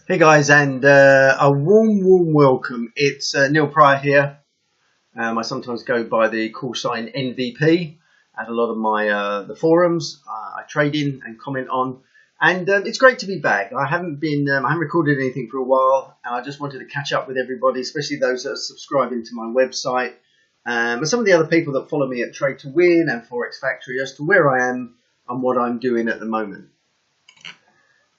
Hey guys, and a warm welcome. It's Neil Pryor here. I sometimes go by the call sign NVP at a lot of my the forums I trade in and comment on, and it's great to be back. I haven't recorded anything for a while, and I just wanted to catch up with everybody, especially those that are subscribing to my website, and some of the other people that follow me at Trade to Win and Forex Factory as to where I am and what I'm doing at the moment.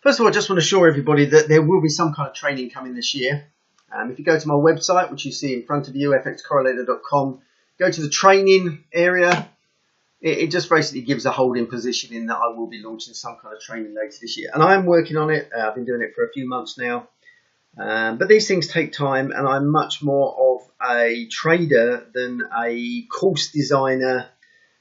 First of all, I just want to assure everybody that there will be some kind of training coming this year. If you go to my website, which you see in front of you, FXCorrelator.com, go to the training area. It just basically gives a holding position in that I will be launching some kind of training later this year. And I am working on it. I've been doing it for a few months now. But these things take time, and I'm much more of a trader than a course designer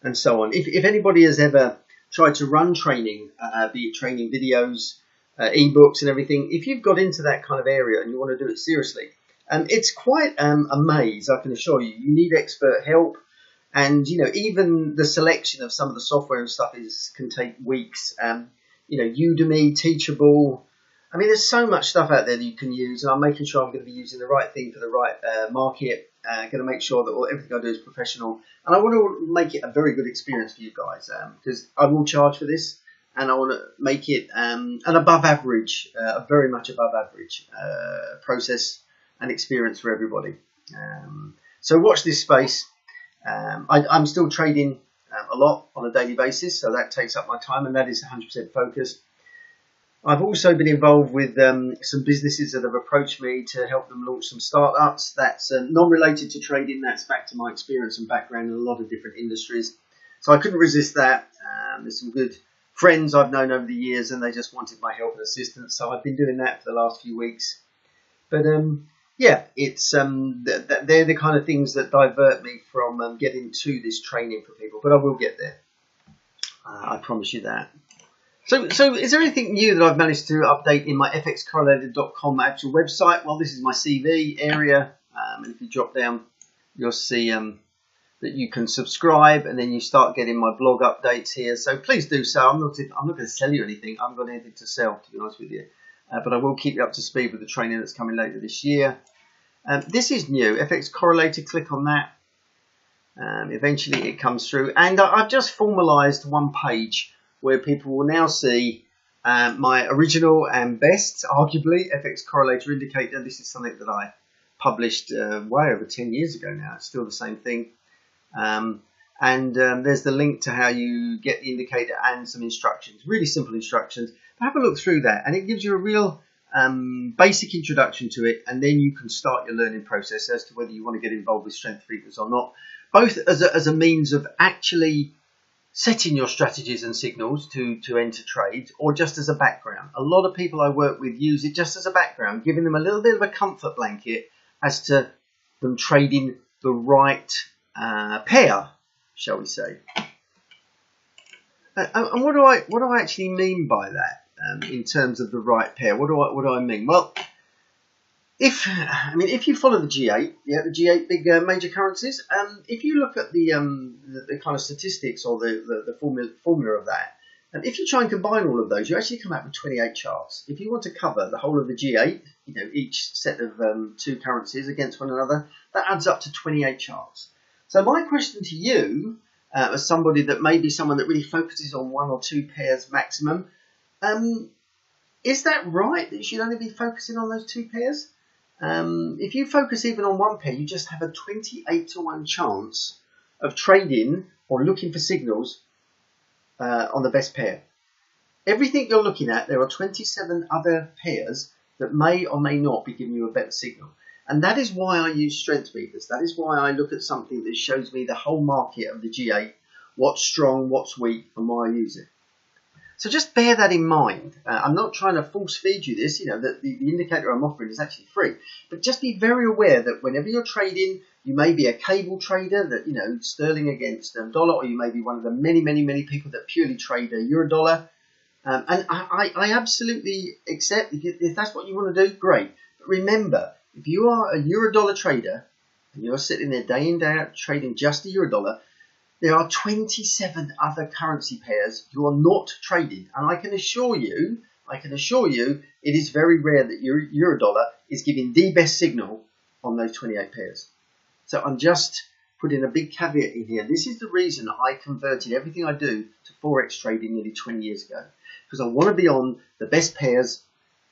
and so on. If anybody has ever tried to run training, be it training videos, ebooks and everything, if you've got into that kind of area and you want to do it seriously, it's quite a maze, I can assure you. You need expert help, and even the selection of some of the software and stuff can take weeks. Udemy, Teachable, I mean, there's so much stuff out there that you can use, and I'm making sure I'm going to be using the right thing for the right market. Going to make sure that everything I do is professional, and I want to make it a very good experience for you guys, because I will charge for this. And I want to make it an above average, a very much above average process and experience for everybody. So watch this space. I'm still trading a lot on a daily basis, so that takes up my time, and that is 100% focused. I've also been involved with some businesses that have approached me to help them launch some startups. That's non-related to trading. That's back to my experience and background in a lot of different industries. So I couldn't resist that. There's some good friends I've known over the years, and they just wanted my help and assistance, so I've been doing that for the last few weeks. But yeah, it's they're the kind of things that divert me from getting to this training for people. But I will get there. I promise you that. So is there anything new that I've managed to update in my FXCorrelator.com actual website? Well, this is my CV area, and if you drop down, you'll see that you can subscribe, and then you start getting my blog updates here. So please do so. I'm not going to sell you anything. I haven't got anything to sell, to be honest with you. But I will keep you up to speed with the training that's coming later this year. This is new. FX Correlator, click on that. Eventually it comes through. And I've just formalized one page where people will now see my original and best, arguably, FX Correlator indicator. This is something that I published way over 10 years ago now. It's still the same thing. There's the link to how you get the indicator and some instructions, really simple instructions. But have a look through that, and it gives you a real basic introduction to it, and then you can start your learning process as to whether you want to get involved with strength feeders or not, both as a means of actually setting your strategies and signals to enter trades, or just as a background. A lot of people I work with use it just as a background, giving them a little bit of a comfort blanket as to them trading the right pair, shall we say. And what do I actually mean by that in terms of the right pair? What do I mean? Well, if you follow the G8, the G8 big major currencies, if you look at the kind of statistics or the formula of that, and if you try and combine all of those, you actually come out with 28 charts. If you want to cover the whole of the G8, each set of two currencies against one another, that adds up to 28 charts. So my question to you, as somebody that may be someone that really focuses on one or two pairs maximum, is that right that you should only be focusing on those two pairs? If you focus even on one pair, you just have a 28-to-1 chance of trading or looking for signals on the best pair. Everything you're looking at, there are 27 other pairs that may or may not be giving you a better signal. And that is why I use strength feeders. That is why I look at something that shows me the whole market of the G8, what's strong, what's weak, and why I use it. So just bear that in mind. I'm not trying to force feed you this, that the indicator I'm offering is actually free. But just be very aware that whenever you're trading, you may be a cable trader that, sterling against dollar, or you may be one of the many people that purely trade euro dollar. And I absolutely accept, if that's what you want to do, great. But remember, if you are a euro dollar trader and you're sitting there day in, day out trading just the euro dollar, there are 27 other currency pairs you are not trading. And I can assure you I can assure you it is very rare that euro dollar is giving the best signal on those 28 pairs. So I'm just putting a big caveat in here. This is the reason I converted everything I do to Forex trading nearly 20 years ago. Because I want to be on the best pairs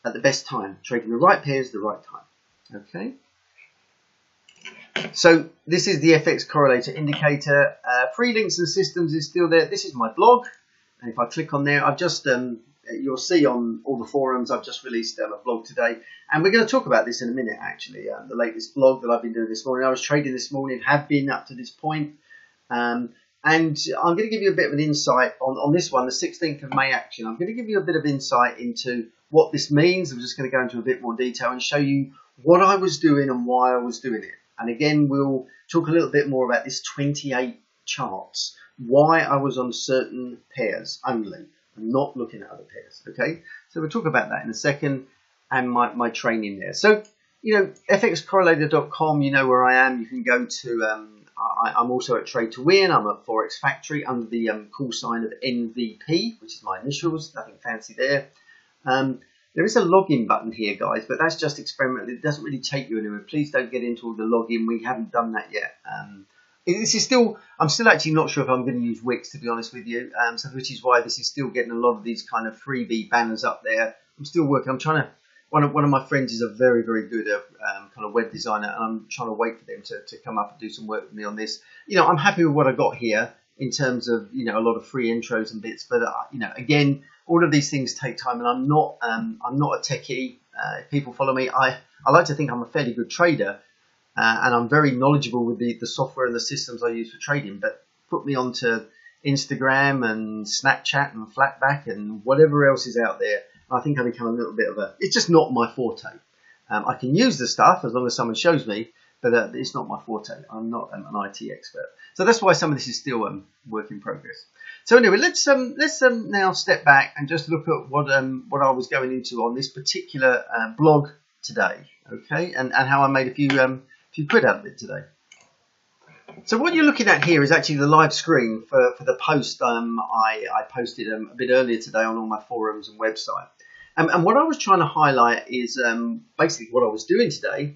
at the best time. Trading the right pairs at the right time. Okay. So this is the FXCorrelator indicator. Free links and systems is still there. This is my blog. And if I click on there, I've just, you'll see on all the forums, I've just released a blog today. And we're going to talk about this in a minute, actually. The latest blog that I've been doing this morning. I was trading this morning, have been up to this point. And I'm going to give you a bit of an insight on this one, the 16th of May action. I'm going to give you a bit of insight into what this means. I'm just going to go into a bit more detail and show you what I was doing and why I was doing it. And again, we'll talk a little bit more about this 28 charts, why I was on certain pairs only, and not looking at other pairs, okay? So we'll talk about that in a second, and my training there. So, you know, FXCorrelator.com, you know where I am. You can go to, I'm also at Trade to Win. I'm at Forex Factory under the call sign of NVP, which is my initials, nothing fancy there. There is a login button here, guys, but that's just experimental. It doesn't really take you anywhere. Please don't get into all the login. We haven't done that yet. This is still, I'm still actually not sure if I'm going to use Wix, to be honest with you. So which is why this is still getting a lot of these kind of freebie banners up there. I'm still working. I'm trying to, one of my friends is a very, very good kind of web designer, and I'm trying to wait for them to come up and do some work with me on this. You know, I'm happy with what I got here in terms of, you know, a lot of free intros and bits, but you know, again, all of these things take time, and I'm not a techie. If people follow me, I like to think I'm a fairly good trader, and I'm very knowledgeable with the software and the systems I use for trading. But put me onto Instagram and Snapchat and Flatback and whatever else is out there, I think I become a little bit of a. It's just not my forte. I can use the stuff as long as someone shows me, but it's not my forte. I'm not an IT expert, so that's why some of this is still work in progress. So anyway, let's now step back and just look at what I was going into on this particular blog today, okay, and how I made a few quid out of it today. So what you're looking at here is actually the live screen for the post I posted a bit earlier today on all my forums and website. And what I was trying to highlight is basically what I was doing today,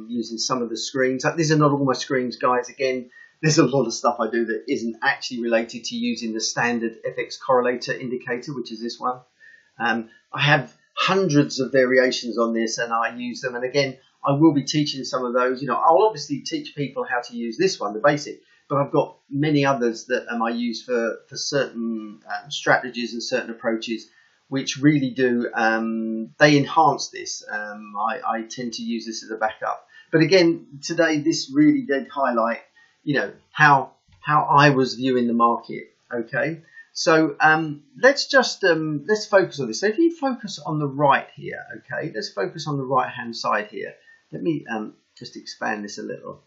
using some of the screens. These are not all my screens, guys. Again, there's a lot of stuff I do that isn't actually related to using the standard FXCorrelator indicator, which is this one. I have hundreds of variations on this, and I use them. And again, I will be teaching some of those. You know, I'll obviously teach people how to use this one, the basic, but I've got many others that I use for certain strategies and certain approaches, which really do, they enhance this. I tend to use this as a backup. But again, today, this really did highlight, you know, how I was viewing the market, okay? So let's just, let's focus on this. So if you focus on the right here, okay, let's focus on the right-hand side here. Let me just expand this a little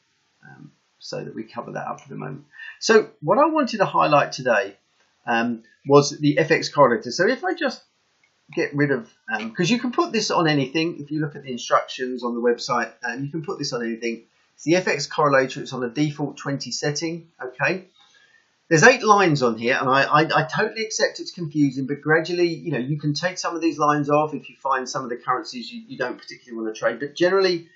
so that we cover that up for the moment. So what I wanted to highlight today was the FXCorrelator. So if I just get rid of, because you can put this on anything. If you look at the instructions on the website, you can put this on anything. It's the FXCorrelator. It's on a default 20 setting, okay? There's 8 lines on here, and I totally accept it's confusing, but gradually, you know, you can take some of these lines off if you find some of the currencies you don't particularly want to trade. But generally,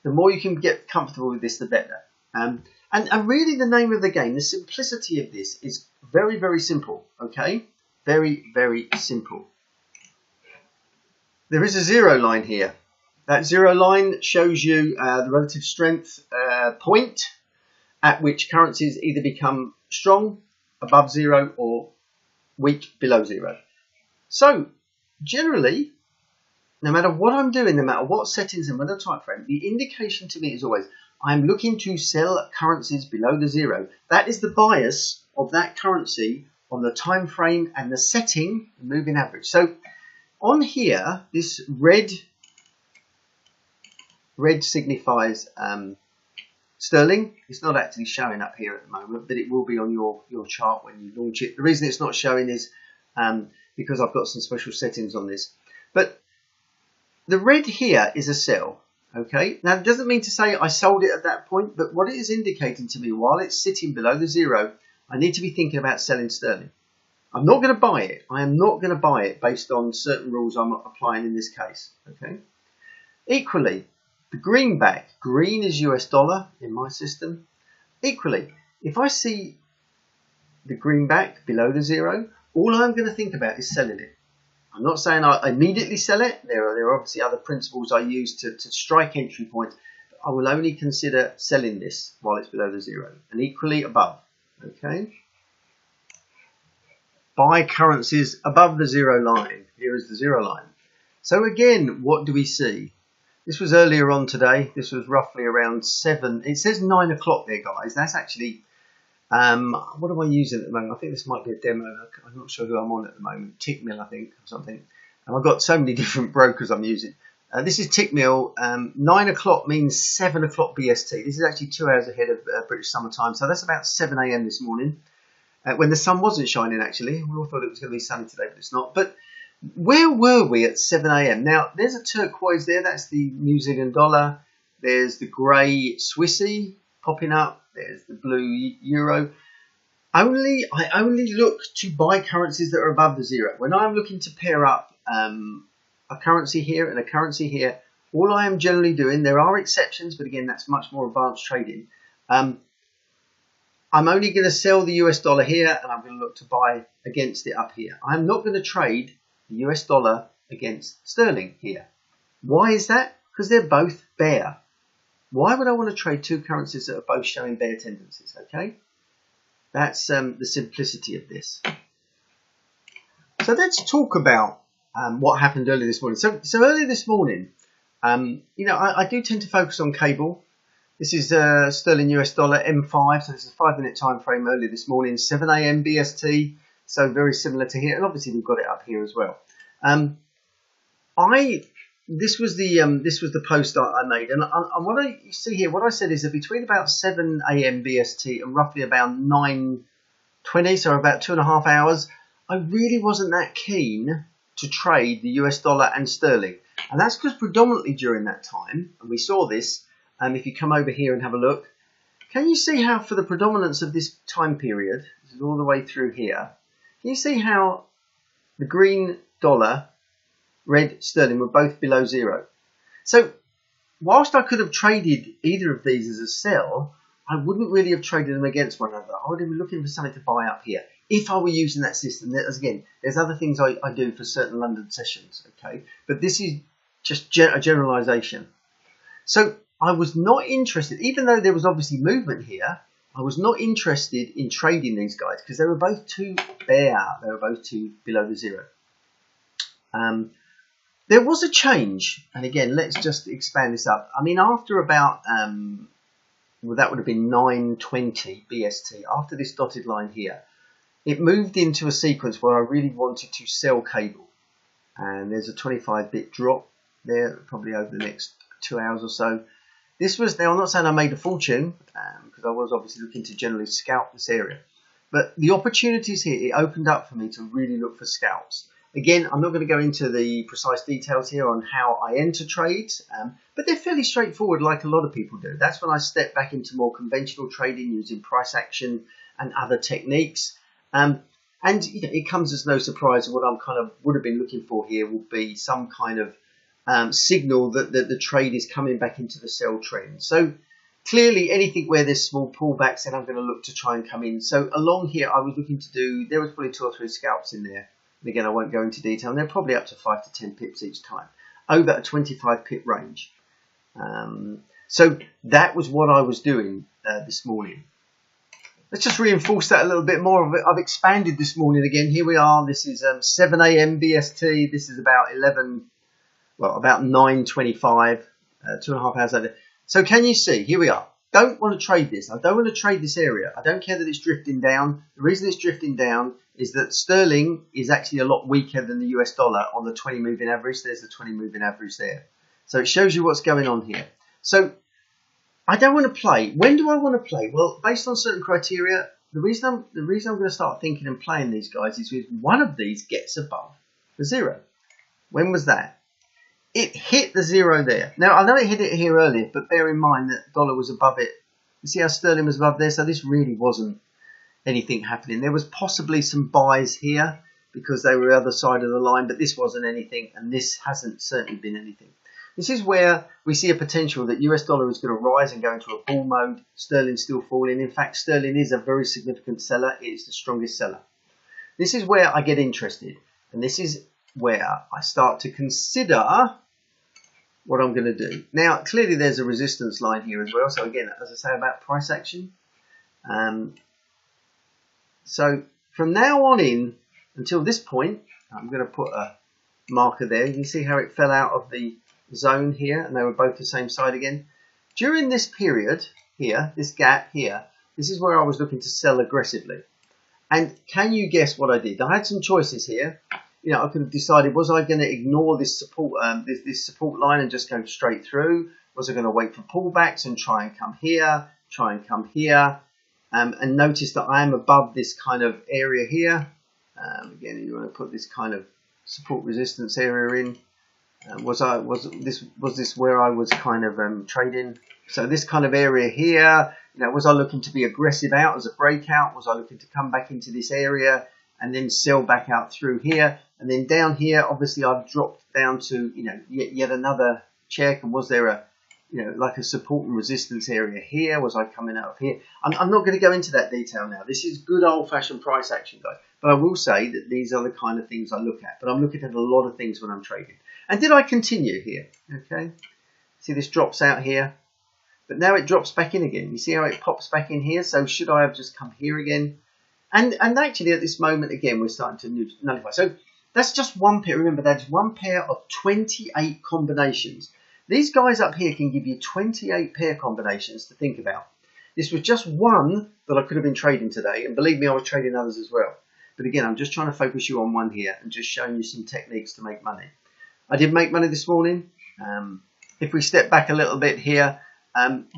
the more you can get comfortable with this, the better. And really the name of the game, the simplicity of this is very, very simple, okay? Very, very simple. There is a 0 line here. That 0 line shows you the relative strength point at which currencies either become strong above 0 or weak below 0. So generally, no matter what I'm doing, no matter what settings and whether time frame, the indication to me is always I'm looking to sell currencies below the 0. That is the bias of that currency on the time frame and the setting, the moving average. So on here, this red signifies sterling. It's not actually showing up here at the moment, but it will be on your chart when you launch it. The reason it's not showing is because I've got some special settings on this. But the red here is a sell, okay? Now, it doesn't mean to say I sold it at that point, but what it is indicating to me, while it's sitting below the 0, I need to be thinking about selling sterling, I'm not going to buy it. I am not going to buy it based on certain rules I'm applying in this case. Okay. Equally, the greenback. Green is US dollar in my system. Equally, if I see the greenback below the zero, all I'm going to think about is selling it. I'm not saying I immediately sell it. There are obviously other principles I use to strike entry points. I will only consider selling this while it's below the zero, and equally above. Okay. Buy currencies above the zero line. Here is the zero line. So again, what do we see? This was earlier on today. This was roughly around 7. It says 9 o'clock there, guys. That's actually, what am I using at the moment? I think this might be a demo. I'm not sure who I'm on at the moment. Tickmill, I think, or something. And I've got so many different brokers I'm using. This is Tickmill. 9 o'clock means 7 o'clock BST. This is actually 2 hours ahead of British summer time. So that's about 7 a.m. this morning. When the sun wasn't shining, actually. We all thought it was going to be sunny today, but it's not. But where were we at 7 a.m.? Now, there's a turquoise there. That's the New Zealand dollar. There's the grey Swissy popping up. There's the blue euro. I only look to buy currencies that are above the zero. When I'm looking to pair up a currency here and a currency here, all I am generally doing, there are exceptions, but again, that's much more advanced trading. I'm only going to sell the US dollar here, and I'm going to look to buy against it up here. I'm not going to trade the US dollar against sterling here. Why is that? Because they're both bear. Why would I want to trade two currencies that are both showing bear tendencies? Okay, that's the simplicity of this. So let's talk about what happened earlier this morning. So earlier this morning, I do tend to focus on cable. This is sterling US dollar M5, so this is a 5-minute time frame earlier this morning, 7 a.m. BST, so very similar to here, and obviously we've got it up here as well. This was the post I made, and what you see here, what I said is that between about 7 a.m. BST and roughly about 9:20, so about 2.5 hours, I really wasn't that keen to trade the US dollar and sterling, and that's because predominantly during that time, and we saw this. If you come over here and have a look, can you see how for the predominance of this time period, this is all the way through here, can you see how the green dollar, red sterling were both below zero? So whilst I could have traded either of these as a sell, I wouldn't really have traded them against one another. I would have been looking for something to buy up here if I were using that system. Again, there's other things I do for certain London sessions, okay? But this is just a generalization. So I was not interested, even though there was obviously movement here, I was not interested in trading these guys because they were both too bear. They were both too below the zero. There was a change, and again, let's just expand this up. I mean, after about, well, that would have been 9:20 BST, after this dotted line here, it moved into a sequence where I really wanted to sell cable. And there's a 25-bit drop there, probably over the next 2 hours or so. This was, now I'm not saying I made a fortune, because I was obviously looking to generally scalp this area. But the opportunities here, it opened up for me to really look for scalps. Again, I'm not going to go into the precise details here on how I enter trades, but they're fairly straightforward like a lot of people do. That's when I step back into more conventional trading using price action and other techniques. And it comes as no surprise what I'm kind of would have been looking for here will be some kind of signal that the trade is coming back into the sell trend. So clearly anything where there's small pullbacks, then I'm going to look to try and come in. So along here, I was looking to do, there was probably 2 or 3 scalps in there. And again, I won't go into detail. And they're probably up to 5 to 10 pips each time, over a 25 pip range. So that was what I was doing this morning. Let's just reinforce that a little bit more. I've expanded this morning again. Here we are. This is 7 a.m. BST. This is about 9:25, 2.5 hours later. So can you see? Here we are. Don't want to trade this. I don't want to trade this area. I don't care that it's drifting down. The reason it's drifting down is that sterling is actually a lot weaker than the US dollar on the 20 moving average. There's the 20 moving average there. So it shows you what's going on here. So I don't want to play. When do I want to play? Well, based on certain criteria, the reason I'm going to start thinking and playing these guys is if one of these gets above the zero. When was that? It hit the zero there. Now, I know it hit it here earlier, but bear in mind that dollar was above it. You see how sterling was above there? So this really wasn't anything happening. There was possibly some buys here because they were the other side of the line, but this wasn't anything, and this hasn't certainly been anything. This is where we see a potential that US dollar is going to rise and go into a bull mode. Sterling still falling. In fact, sterling is a very significant seller. It is the strongest seller. This is where I get interested, and this is where I start to consider what I'm going to do. Now, clearly there's a resistance line here as well. So again, as I say about price action. So from now on in until this point, I'm going to put a marker there. You can see how it fell out of the zone here, and they were both the same side again. During this period here, this gap here, this is where I was looking to sell aggressively. And can you guess what I did? I had some choices here. You know, I could have decided, was I going to ignore this support this support line and just go straight through? Was I going to wait for pullbacks and try and come here, and notice that I am above this kind of area here. Again, you want to put this kind of support resistance area in. Was this where I was kind of trading? So this kind of area here, you know, was I looking to be aggressive out as a breakout? Was I looking to come back into this area and then sell back out through here? And then down here, obviously I've dropped down to, you know, yet another check. And was there a, you know, like a support and resistance area here? Was I coming out of here? I'm not going to go into that detail now. This is good old-fashioned price action, guys. But I will say that these are the kind of things I look at. But I'm looking at a lot of things when I'm trading. And did I continue here? Okay. See, this drops out here. But now it drops back in again. You see how it pops back in here? So should I have just come here again? And actually at this moment, again, we're starting to nullify. So that's just one pair. Remember, that's one pair of 28 combinations. These guys up here can give you 28 pair combinations to think about. This was just one that I could have been trading today. And believe me, I was trading others as well. But again, I'm just trying to focus you on one here and just showing you some techniques to make money. I did make money this morning. If we step back a little bit here,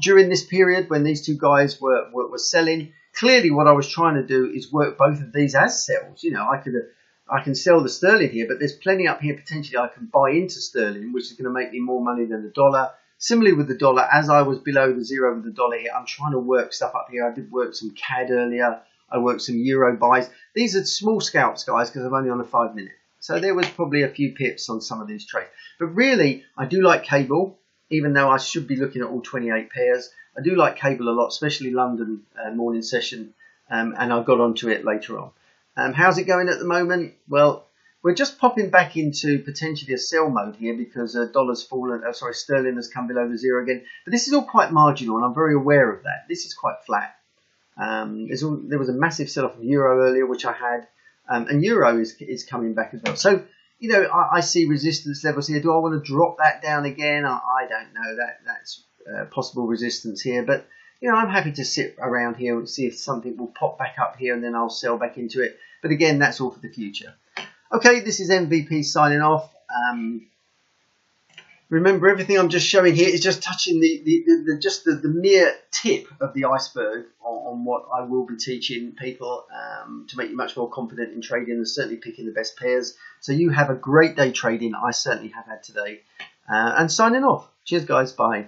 during this period when these two guys were selling, clearly what I was trying to do is work both of these as sells. You know, I can sell the sterling here, but there's plenty up here potentially I can buy into sterling, which is going to make me more money than the dollar. Similarly with the dollar, as I was below the zero with the dollar here, I'm trying to work stuff up here. I did work some CAD earlier. I worked some euro buys. These are small scalps, guys, because I'm only on a 5 minute. So there was probably a few pips on some of these trades. But really, I do like cable, even though I should be looking at all 28 pairs. I do like cable a lot, especially London morning session, and I got onto it later on. How's it going at the moment? Well, we're just popping back into potentially a sell mode here because dollar's fallen. Sterling has come below the zero again. But this is all quite marginal, and I'm very aware of that. This is quite flat. There was a massive sell-off of euro earlier, which I had. And euro is coming back as well. So, you know, I see resistance levels here. Do I want to drop that down again? I don't know. That's possible resistance here. But, you know, I'm happy to sit around here and see if something will pop back up here and then I'll sell back into it. But again, that's all for the future. Okay, this is MVP signing off. Remember, everything I'm just showing here is just touching the mere tip of the iceberg on what I will be teaching people to make you much more confident in trading and certainly picking the best pairs. So you have a great day trading. I certainly have had today. And signing off. Cheers, guys. Bye.